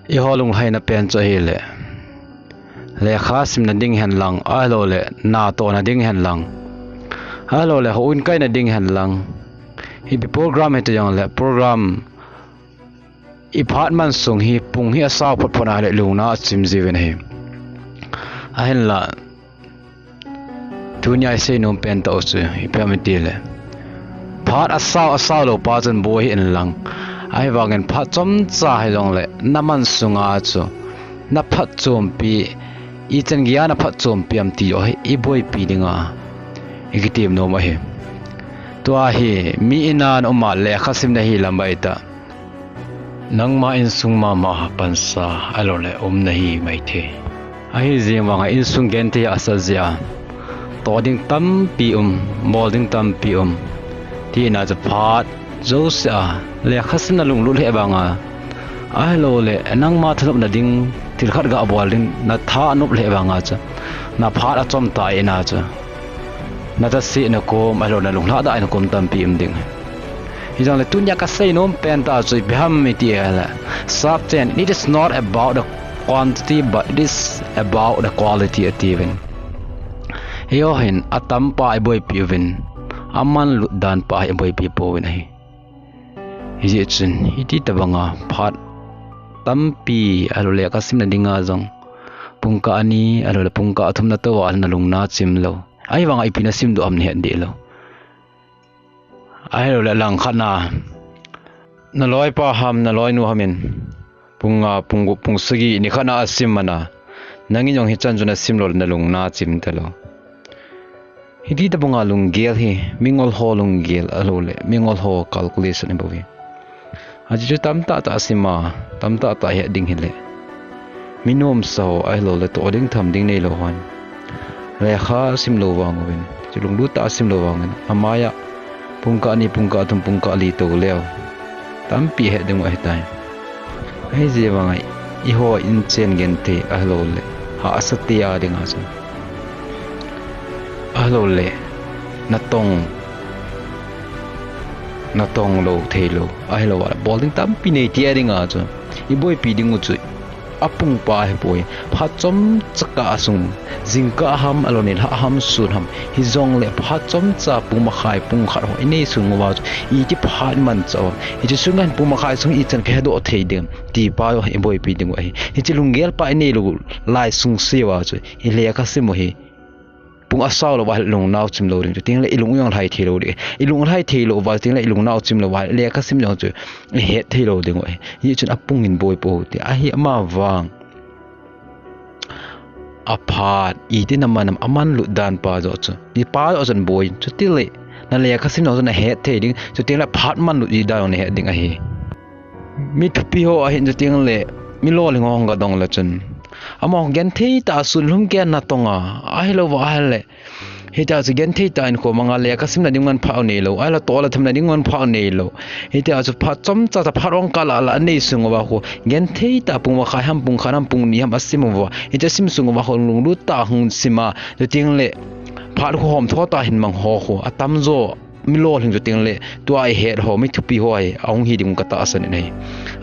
I holung hai na pen cho hi le khasim na ding hen lang alo le na to na ding hen lang alo le hoin kai na ding hen lang hi bi program he to yang le program i phat man sung hi pung hi asaw phot phona le lungna chim jiwen hi a hen la dunya se nom pen to chu hi pamiti le phat asaw lo pa chen boy in lang ai wangen phat chom cha hai long le naman sunga chu na phat chom pi I chen gia na phat chom piam ti o I boipi dinga ikitim no ma he tua hi mi inan oma le khasim na hi lambai ta nang ma in sung ma pansa alo le na hi mai the ai ji wanga in sung gen te asa zia to ding tam pi mol ding tam pi ti na cha phat zo sa le khasim na lung lu le banga ai lo le nang ma thlop na ding til khat ga bolin na tha anup le banga cha na phat a chom ta ina cha na ta si na ko ma lo na lung la da ina kom tam pi ding hi jang le tunya ka sei nom pen ta chu bham mi ti ala sap chen it is not about the quantity but it is about the quality of even yo hin atam pa I boy pi win aman lu dan pa I boy pi po win hi hi chen hi ti ta banga phat tampi alo le ka sim na dinga jong pungka ani alo le pungka athum na to wal na lungna chim lo ai wanga ipina sim do am ne de lo ai lo le lang khana na loi pa ham na loi nu hamin punga pungu pungsagi ni khana asim mana nangi jong hi chan juna sim lo na lungna chim te lo hidi ta bunga lung gel hi mingol ho lung gel alo le mingol ho calculation bowi aji tamta ta asima tamta ta he ding hile minom so ai lo le to ding tham ding nei lo han re kha sim lo wang win chulung lu ta sim lo wang amaya pungka ni pungka thum pungka li to leo tampi he ding wa hetai ai je wangai I ho in chen gen te ai lo le ha asatia ding a so ai lo le na tong lo thelo ai lo wa bowling tam pi nei ti ring a chu I boy pi ding chu apung pa he boy pha chom chaka asung jingka ham alonil ha ham sun ham hi zong le pha chom cha pung ma khai pung khar ho nei sung wa I ti pha man chaw I ti sungan pung ma khai sung I chan ke do thei dem ti pa yo hi boy pi ding wa hi ti lungel pa nei lo lai sung se wa chu hi le ka se mo hi pung asaw lo wa lung naw chim lo ring ting le ilung yong thai thelo ri ilung thai thelo wa ting le ilung naw chim lo wa le ka sim jong chu he thelo ding oi yi chun apung in boy po ti a hi ama wang aphat I tin naman aman lu dan pa zo chu ni pa zo jan boy chu ti le na le ka sim no na he the ding chu ting le phat man lu I da ne he ding a hi mi thupi ho a hin chu ting le mi lo ling ong ga dong la chun among gen thei ta sun lum gen na tonga ai lo wa le he ta chu gen thei ta in ko manga le ka sim na ding man phau nei lo ai la to la tham na ding man phau nei lo he ta chu pha chom cha cha pharong ka la nei sung wa ho gen thei ta pung wa khai ham pung khanam pung ni ham asim wa he ta sim sung wa ho lung lu ta hung sima de ting le phar ko hom tho ta hin mang ho atam zo milo hing jo ting le to ai het ho mi thupi ho ai aung hi ding ka ta asan nei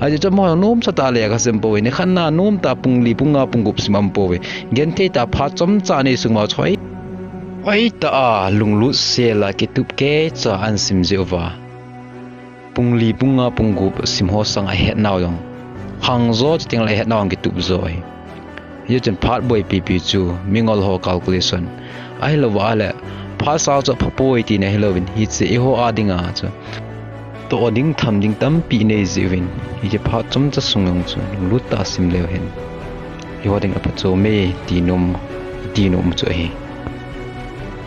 aje chamo nom sa ta le ka sem po ne khanna nom ta pungli punga pungup simam po we gen the ta pha chom cha nei sungma choi oi ta lunglu se la ke tup ke cha an sim jewa pungli punga pungup sim ho sang a het naw yong hang zo ting le het naw ke tup zoi ye chen phat boi pi chu mingol ho calculation ai lo wa le pha sao cho phapoi ti ne helovin hi che ho adinga chu to ding tham ding tam pi nei zewin hi je pha chom cha sungong chu lu ta sim le hen hi hoding apa cho me ti nom chu hi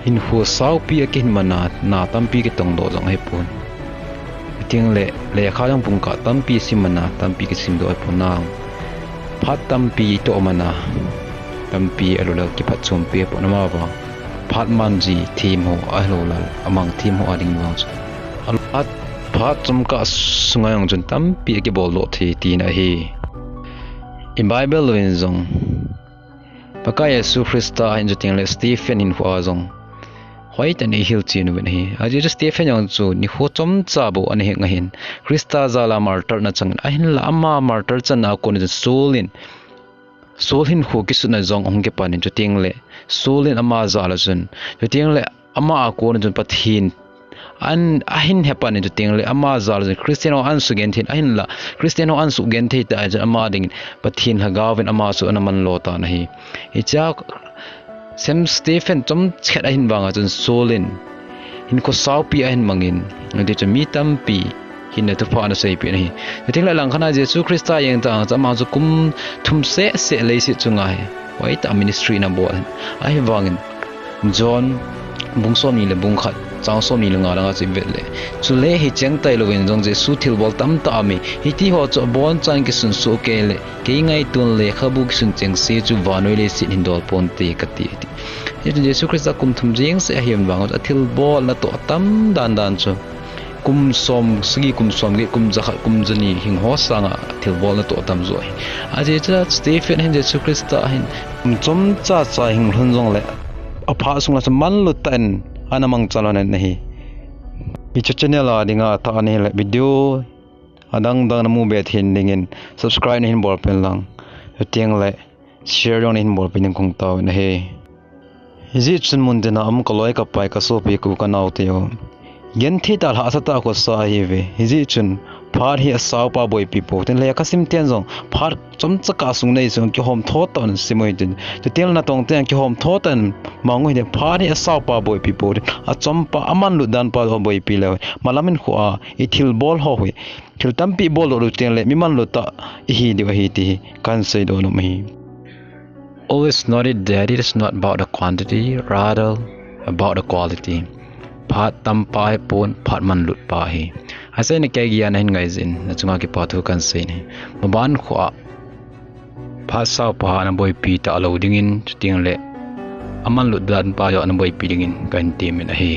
hin hu sao pi ke hin mana na tam pi ke tong do jong he pun ting le kha jong pung ka tam pi sim mana tam pi ke sim do pun na phat tam pi to mana tam pi alo ki phat chom pe po na ma ba phat man ji thim ho alo la amang thim ho ading wang chu at phat chom ka sungayong jon tam pi ke bol lo thi ti na hi in bible win zong pakaya su krista in joting le stephen in hua zong hoi tan e hil chin wen hi aji just Stephen yang chu ni ho chom cha bo an he ngahin Krista zala martyr na chang a hin la ama martyr chan na kon solin solhin ho ki suna zong ong ke panin chu ting le solin ama zala chun chu ting le ama a kon chun pathin an ahin hepan in ting le ama zal Cristiano an su gen thin ahin la Cristiano an su gen the ta ama ding pathin ha gawin ama su anaman lo ta na hi icha Sam Stephen chom chet ahin wanga chun solin hin ko sau pi ahin mangin de chami tam pi hin na tu fa na sei pi na hi ting la lang khana Jesu Christa yang ta chama chu kum thum se le si chunga hi wai ta ministry na bol ai wangin John bungsom ni le bungkhat chang som ni lenga langa chi vetle chu le hi cheng tai lovin jong je su thil bol tam ta mi hi ti ho cho bon chan ki sun so ke le ke ngai tun le khabu ki sun cheng se chu vanoi le sin hindol pon te ka ti ti Jesu Christa kum thum jing se hiam wang a thil bol na to tam dan chu kum som sgi kum som ge kum zakha kum jani hing ho sanga thil bol na to tam zo a je cha Stephen hin Jesu Christa hin chom cha hing hun jong le apha sung la man lu tan anamang chalon nahi hi channel a dinga ta ani le video adang dang namu be thin dingin subscribe hin bol pen lang tiang le share on hin bol pen khong taw na he hi chun mun dina am koloi ka pai ka so pi ku ka naw te yo gen thi ta ha sa ta ko sa hi ve hi chun phar hi asaw pa boi pi po ten le ka sim ten jong phar chom cha ka sung nei sung ki hom tho ton simoi tin te tel na tong ten ki hom tho tan mangoi de phar hi asaw pa boi pi po a chom pa aman lu dan pa boi pi le malamin kho a I thil bol ho hui thil tam pi bol lu ten le mi man lu ta hi de hi ti kan sei do no mai always noted that it is not about the quantity rather about the quality phat tam pai pon phat man lut pa hi ase ne kai gian hin ngai zin na chunga ki pa thu kan sei ni maban kho pha sa pa na boi pi ta lo dingin ting le aman lut dan pa yo na boi pi dingin kan ti min a hi